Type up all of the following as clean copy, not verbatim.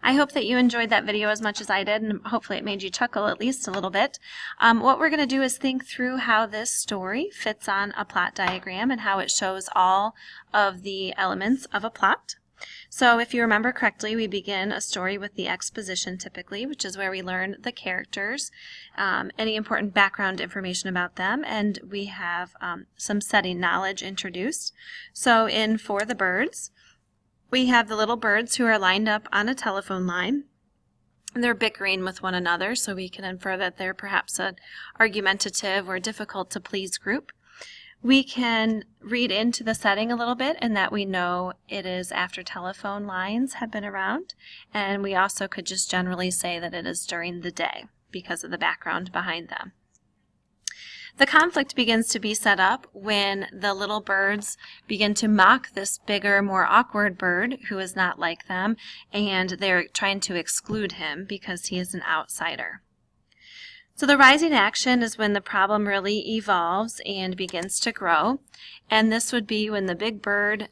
I hope that you enjoyed that video as much as I did, and hopefully it made you chuckle at least a little bit. What we're going to do is think through how this story fits on a plot diagram and how it shows all of the elements of a plot. So if you remember correctly, we begin a story with the exposition typically, which is where we learn the characters, any important background information about them, and we have some setting knowledge introduced. So in For the Birds, we have the little birds who are lined up on a telephone line. They're bickering with one another, so we can infer that they're perhaps an argumentative or difficult to please group. We can read into the setting a little bit and that we know it is after telephone lines have been around, and we also could just generally say that it is during the day because of the background behind them. The conflict begins to be set up when the little birds begin to mock this bigger, more awkward bird who is not like them, and they're trying to exclude him because he is an outsider. So the rising action is when the problem really evolves and begins to grow, and this would be when the big bird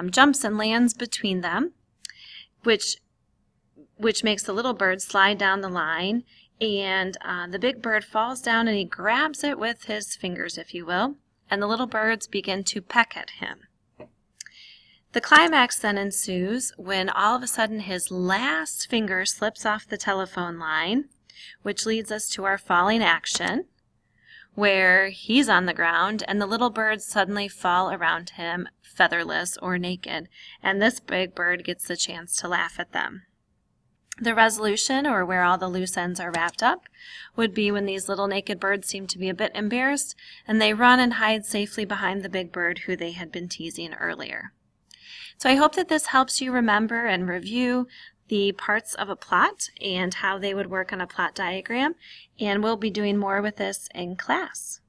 jumps and lands between them, which makes the little bird slide down the line, and the big bird falls down and he grabs it with his fingers, if you will, and the little birds begin to peck at him. The climax then ensues when all of a sudden his last finger slips off the telephone line, which leads us to our falling action, where he's on the ground and the little birds suddenly fall around him featherless or naked, and this big bird gets the chance to laugh at them. The resolution, or where all the loose ends are wrapped up, would be when these little naked birds seem to be a bit embarrassed and they run and hide safely behind the big bird who they had been teasing earlier. So I hope that this helps you remember and review the parts of a plot and how they would work on a plot diagram, and we'll be doing more with this in class.